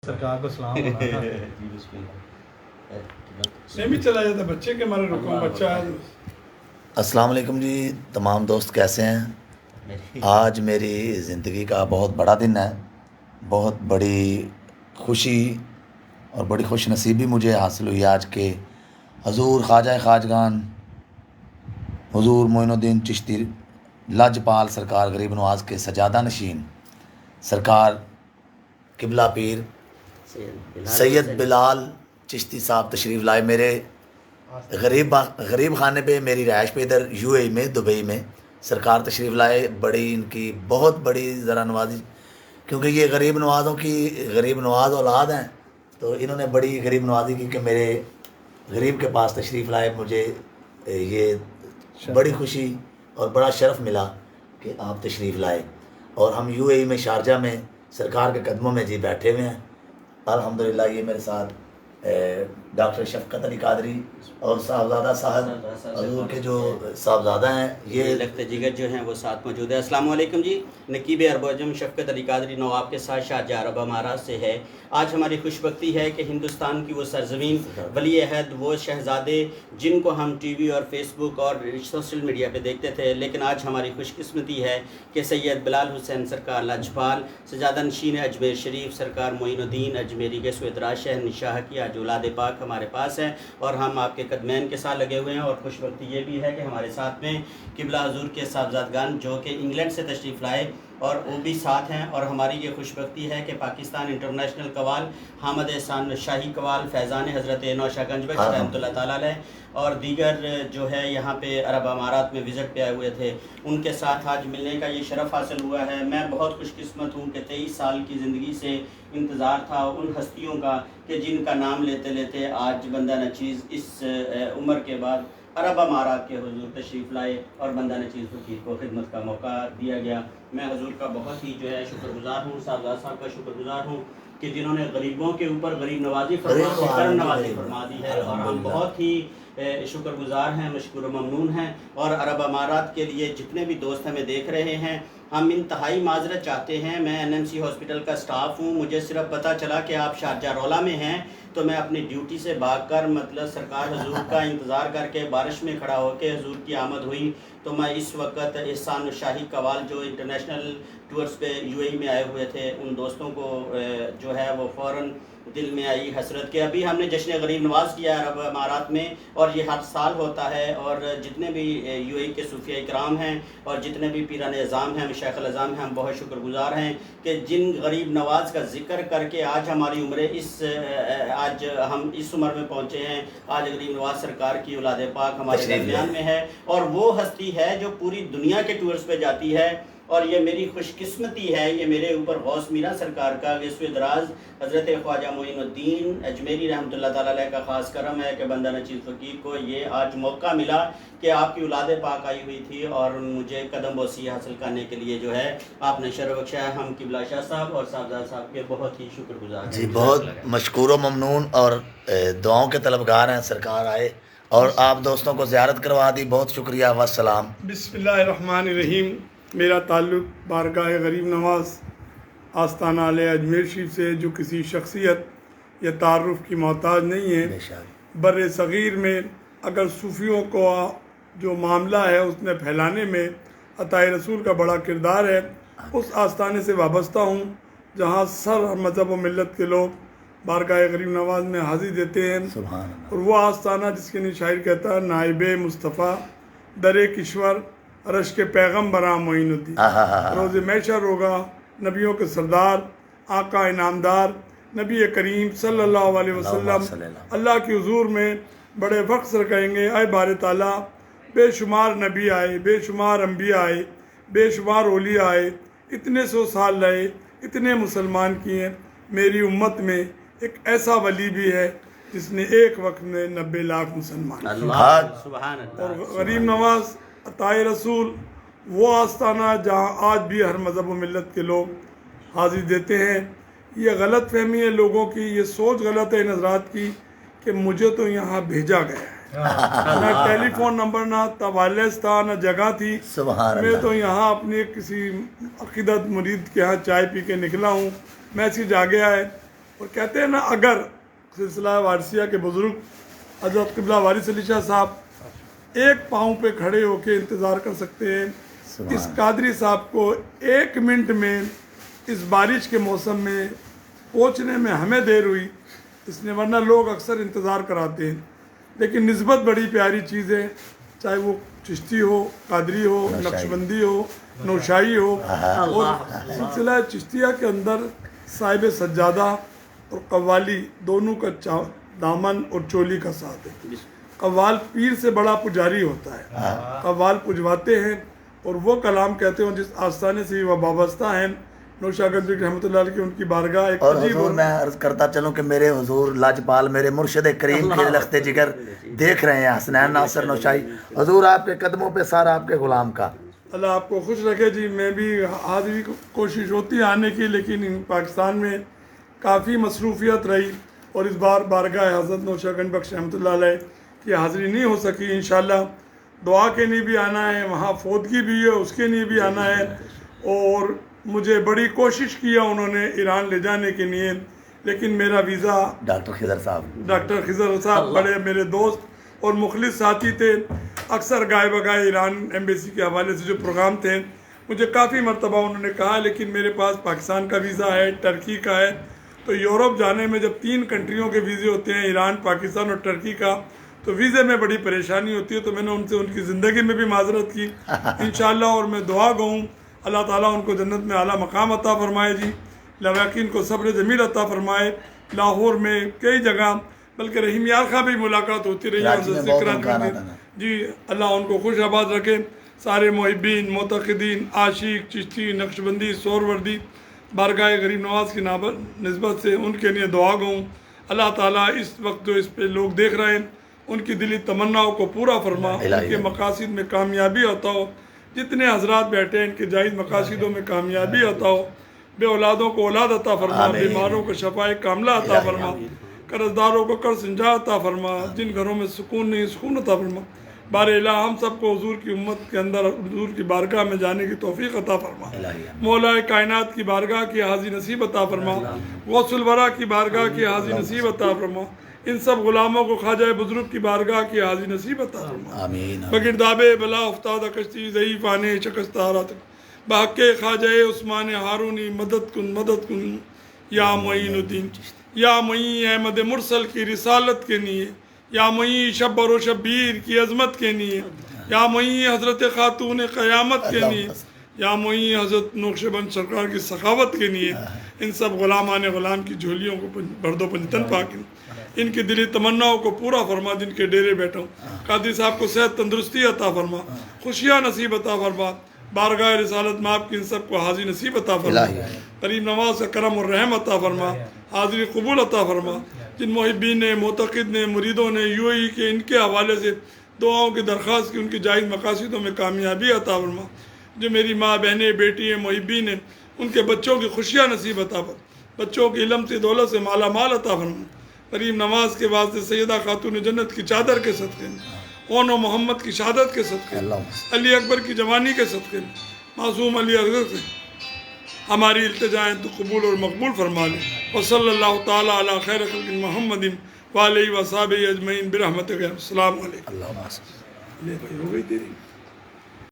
सरकार को सलाम होना था। नहीं भी चला जाता बच्चे के हमारे रुकम बच्चा है। अस्सलाम वालेकुम जी, तमाम दोस्त कैसे हैं। आज मेरी ज़िंदगी का बहुत बड़ा दिन है। बहुत बड़ी खुशी और बड़ी खुश नसीबी मुझे हासिल हुई आज के हजूर ख्वाजा ख्वाजगान हुजूर मोइनुद्दीन चिश्ती लाजपाल सरकार गरीब नवाज के सजादा नशीन सरकार किबला पीर सैयद बिलाल चिश्ती साहब तशरीफ़ लाए मेरे गरीब खाने पे, मेरी रहाइश पे इधर यूएई में दुबई में सरकार तशरीफ़ लाए। बड़ी इनकी बहुत बड़ी ज़रा नवाजी, क्योंकि ये गरीब नवाज़ों की गरीब नवाज औलाद हैं, तो इन्होंने बड़ी गरीब नवाजी की कि मेरे गरीब के पास तशरीफ़ लाए। मुझे ये बड़ी खुशी और बड़ा शर्फ़ मिला कि आप तशरीफ़ लाए और हम यूएई में शारजा में सरकार के कदमों में जी बैठे हुए हैं। अल्हम्दुलिल्लाह ये मेरे साथ डॉक्टर शफकत अली कादरी और साहबजादा साहब हजूर के जो साहबजादा हैं, ये लगते जिगर जो हैं वो साथ मौजूद है। अस्सलाम वालेकुम जी, नकीब अरबोजम शफकत अली कादरी नवाब के साथ शारजाह अरब अमारात से है। आज हमारी खुशबख्ती है कि हिंदुस्तान की वो सरजमीन वली अहद, वो शहज़ादे जिनको हम टीवी और फेसबुक और सोशल मीडिया पे देखते थे, लेकिन आज हमारी खुशकिस्मती है कि सैयद बिलाल हुसैन सरकार लाजपाल सजादा नशीन अजमेर शरीफ सरकार मोइनुद्दीन अजमेरी के सुदराज शहर निशाह की आज औलाद पाक हमारे पास है और हम आपके कदमैन के साथ लगे हुए हैं। और खुशबख्ती ये भी है कि हमारे साथ में किबला हजूर के साहबजादगान जो कि इंग्लैंड से तशरीफ़ लाए और वो भी साथ हैं। और हमारी ये खुशबख्ती है कि पाकिस्तान इंटरनेशनल कवाल हामद एहसान शाही कवाल फैज़ान हज़रत नौशा गंजबख्श रहमतुल्लाह ताला अलैह और दीगर जो है यहाँ पे अरब अमारात में विज़िट पे आए हुए थे, उनके साथ आज मिलने का ये शरफ़ हासिल हुआ है। मैं बहुत खुशकिस्मत हूँ कि 23 साल की ज़िंदगी से इंतज़ार था उन हस्तियों का कि जिनका नाम लेते लेते आज बंदा नचीज़ इस उम्र के बाद अरब अमारात के हुजूर तशरीफ़ लाए और बंदा नचीज़ फ़कीर को खिदमत का मौका दिया गया। मैं हुजूर का बहुत ही जो है शुक्रगुज़ार हूँ, साहबजादा साहब का शुक्रगुज़ार हूँ कि जिन्होंने गरीबों के ऊपर गरीब नवाजी करम नवाजी फरमा दी है और हम बहुत ही शुक्रगुज़ार हैं, मशकूर ममनून हैं। और अरब अमारात के लिए जितने भी दोस्त हमें देख रहे हैं, हम इंतहाई माजरत चाहते हैं। मैं एनएमसी हॉस्पिटल का स्टाफ हूँ, मुझे सिर्फ पता चला कि आप शारजाह रौला में हैं, तो मैं अपनी ड्यूटी से भागकर मतलब सरकार हुजूर का इंतज़ार करके बारिश में खड़ा होकर हुजूर की आमद हुई। तो मैं इस वक्त एहसान शाही कवाल जो इंटरनेशनल टूर्स पे यूएई में आए हुए थे, उन दोस्तों को जो है वो फ़ौरन दिल में आई हसरत के अभी हमने जश्न गरीब नवाज़ किया अरब अमारात में और ये हर साल होता है। और जितने भी यूएई के सूफिया इकराम हैं और जितने भी पीरान अज़ाम हैं, मशाइख़ अज़ाम हैं, हम बहुत शुक्रगुज़ार हैं कि जिन गरीब नवाज़ का ज़िक्र करके आज हमारी उम्र आज हम इस उम्र में पहुँचे हैं। आज गरीब नवाज़ सरकार की औलाद पाक हमारे दरमियान में है और वो हस्ती है जो पूरी दुनिया के टूर्स पे जाती है। और ये मेरी खुशकिस्मती है, ये मेरे ऊपर गौस मीरा सरकार का विश्व-ए-दराज हज़रत ख्वाजा मोइनुद्दीन अजमेरी रहमतुल्लाह ताला अलैह का ख़ास करम है कि बंदा नचीज़ फ़कीर को ये आज मौका मिला कि आपकी औलाद पाक आई हुई थी और मुझे कदम बोसी हासिल करने के लिए जो है आपने शर्फ बख्शा है। हम किबला शाह साहब और साहबजादा साहब के बहुत ही शुक्रगुज़ार हैं जी, बहुत मशकूर ममनून और दुआओं के तलबगार हैं। सरकार आए और आप दोस्तों को ज़ियारत करवा दी, बहुत शुक्रिया। वस्सलाम। बिस्मिल्लाहिर्रहमानिर्रहीम। मेरा ताल्लुक़ बारगाह गरीब नवाज़ आस्ताना आले अजमेर शरीफ से, जो किसी शख्सियत या तारुफ़ की मोहताज नहीं है। बर सग़ीर में अगर सूफ़ियों को जो मामला है उसने फैलाने में अताए रसूल का बड़ा किरदार है, उस आस्ताने से वाबस्ता हूँ जहाँ सर मज़हब व मिलत के लोग बारगाह गरीब नवाज़ में हाज़िर देते हैं। और वो आस्ताना जिसके लिए शायर कहता है, नाइब मुस्तफ़ा दर किश्वर अरश के पैगम्बरा मोइनुद्दीन, रोज़ महशर होगा नबियों के सरदार आका इनामदार नबी करीम सल्लल्लाहु अलैहि वसल्लम अल्लाह के हुजूर में बड़े फ़ख्र कहेंगे, आए बार ताला बेशुमार नबी आए, बेशुमार अम्बिया आए, बेशुमार औलिया आए, इतने 100 साल रहे, इतने मुसलमान किए, मेरी उम्मत में एक ऐसा वली भी है जिसने एक वक्त में 90 लाख मुसलमान। और गरीब नवाज़ अताए रसूल वो आस्ताना जहाँ आज भी हर मज़हब व मिलत के लोग हाज़िर देते हैं। ये गलत फहमी है लोगों की, ये सोच गलत है इन हज़रात की कि मुझे तो यहाँ भेजा गया है, ना टेलीफोन नंबर, ना तवालेस था, ना जगह थी, मैं तो यहाँ अपने किसी अक़ीदत मुरीद के यहाँ चाय पी के निकला हूँ, मैसेज आ गया है। اور کہتے ہیں نا اگر سلسلہ وارثیہ کے بزرگ حضرت قبلہ وارث علی شاہ صاحب ایک پاؤں پہ کھڑے ہو کے انتظار کر سکتے ہیں، اس قادری صاحب کو 1 منٹ میں اس بارش کے موسم میں پہنچنے میں ہمیں دیر ہوئی، اس نے ورنہ لوگ اکثر انتظار کراتے ہیں. لیکن نسبت بڑی پیاری چیز ہے، چاہے وہ چشتی ہو، قادری ہو، نقشبندی ہو، نوشائی ہو. اور سلسلہ چشتیہ کے اندر صاحب سجادہ اور قوالی دونوں کا دامن اور چولی کا ساتھ ہے. قوال پیر سے بڑا پجاری ہوتا ہے، قوال پجواتے ہیں اور وہ کلام کہتے ہیں جس آستانے سے وہ وابستہ ہیں. نوشا گنج رحمۃ اللہ علیہ کی ان کی بارگاہ ایک اور عجیب. حضور میں عرض کرتا چلوں کہ میرے حضور لاجپال میرے مرشد کریم کے لخت جگر دیکھ رہے ہیں حسنین ناصر نوشائی. حضور آپ کے قدموں پہ سارا آپ کے غلام کا. اللہ آپ کو خوش رکھے جی. میں بھی حاضری کوشش ہوتی ہے آنے کی، لیکن پاکستان میں کافی مصروفیت رہی اور اس بار بارگاہ حضرت نوشا گنج بخش رحمۃ اللہ علیہ کی حاضری نہیں ہو سکی. انشاءاللہ دعا کے لیے بھی آنا ہے، وہاں فوتگی بھی ہے اس کے لیے بھی آنا ہے. اور مجھے بڑی کوشش کیا انہوں نے ایران لے جانے کے لیے، لیکن میرا ویزا ڈاکٹر خضر صاحب بڑے میرے دوست اور مخلص ساتھی تھے. اکثر گائے بگائے ایران ایمبیسی کے حوالے سے جو پروگرام تھے مجھے کافی مرتبہ انہوں نے کہا، لیکن میرے پاس پاکستان کا ویزا ہے، ٹرکی کا ہے. تو یورپ جانے میں جب 3 کنٹریوں کے ویزے ہوتے ہیں، ایران، پاکستان اور ٹرکی کا، تو ویزے میں بڑی پریشانی ہوتی ہے. تو میں نے ان سے ان کی زندگی میں بھی معذرت کی انشاءاللہ. اور میں دعا گوں اللہ تعالیٰ ان کو جنت میں اعلیٰ مقام عطا فرمائے جی. لواقین کو صبر جمیل عطا فرمائے. لاہور میں کئی جگہ بلکہ رحیم یار خاں بھی ملاقات ہوتی رہی جی. اللہ ان کو خوش آباد رکھے. سارے محبین، معتقدین، عاشق، چشتی، نقشبندی، سہروردی بارگاہ غریب نواز کی نسبت سے ان کے لیے دعا گوں. اللہ تعالیٰ اس وقت جو اس پہ لوگ دیکھ رہے ہیں ان کی دلی تمناؤں کو پورا فرما، ان کے مقاصد میں کامیابی عطا ہو. جتنے حضرات بیٹھے ہیں ان کے جائز مقاصدوں میں کامیابی عطا ہو. بے اولادوں کو اولاد عطا فرما، بیماروں کو شفائے کاملہ عطا فرما، قرض داروں کو قرض سنجا عطا فرما، جن گھروں میں سکون نہیں سکون عطا فرما. بار الہ ہم سب کو حضور کی امت کے اندر حضور کی بارگاہ میں جانے کی توفیق عطا فرما. مولا کائنات کی بارگاہ کی حاضری نصیب عطا فرما. غوث الورا کی بارگاہ کی حاضری نصیب عطا فرما. ان سب غلاموں کو خواجہ بزرگ کی بارگاہ کی حاضری نصیب عطا فرما. بگرداب بلا افتادہ کشتی ضعیف آنے شکست حالات بحق خواجہ عثمان ہارونی مدد کن یا معین الدین. یا معین احمد مرسل کی رسالت کے لیے، یا معین شبر و شبیر کی عظمت کے لیے، یا معین حضرت خاتون قیامت کے لیے، یا معین حضرت نقشبند سرکار کی سخاوت کے لیے. ان سب غلامان غلام کی جھولیوں کو برد و پنجتن پاک، ان کی دلی تمناؤں کو پورا فرما. جن کے ڈیرے بیٹھا ہوں قادری صاحب کو صحت تندرستی عطا فرما، خوشیاں نصیب عطا فرما. بارگاہ رسالت میں آپ کی ان سب کو حاضری نصیب عطا فرما. غریب نواز کا کرم اور رحم عطا فرما، حاضری قبول عطا فرما. جن محبین نے، معتقد نے، مریدوں نے UAE کے ان کے حوالے سے دعاؤں کی درخواست کی، ان کی جائز مقاصدوں میں کامیابی عطا فرما. جو میری ماں، بہنیں، بیٹی ہیں، محبین ہیں، ان کے بچوں کی خوشیاں نصیب عطا فرما. بچوں کی علم سے دولت سے مالا مال عطا فرما. غریب نواز کے واسطے سیدہ خاتون جنت کی چادر کے صدقے، اون و محمد کی شہادت کے صدقے، علی اکبر کی جوانی کے صدقے، معصوم علی اکبر سے ہماری التجائیں تو قبول اور مقبول فرما لے. وصلی اللہ تعالیٰ علی خیر خلق محمد وآلہ وصحبہ اجمعین برحمتک. السلام علیکم. اللہ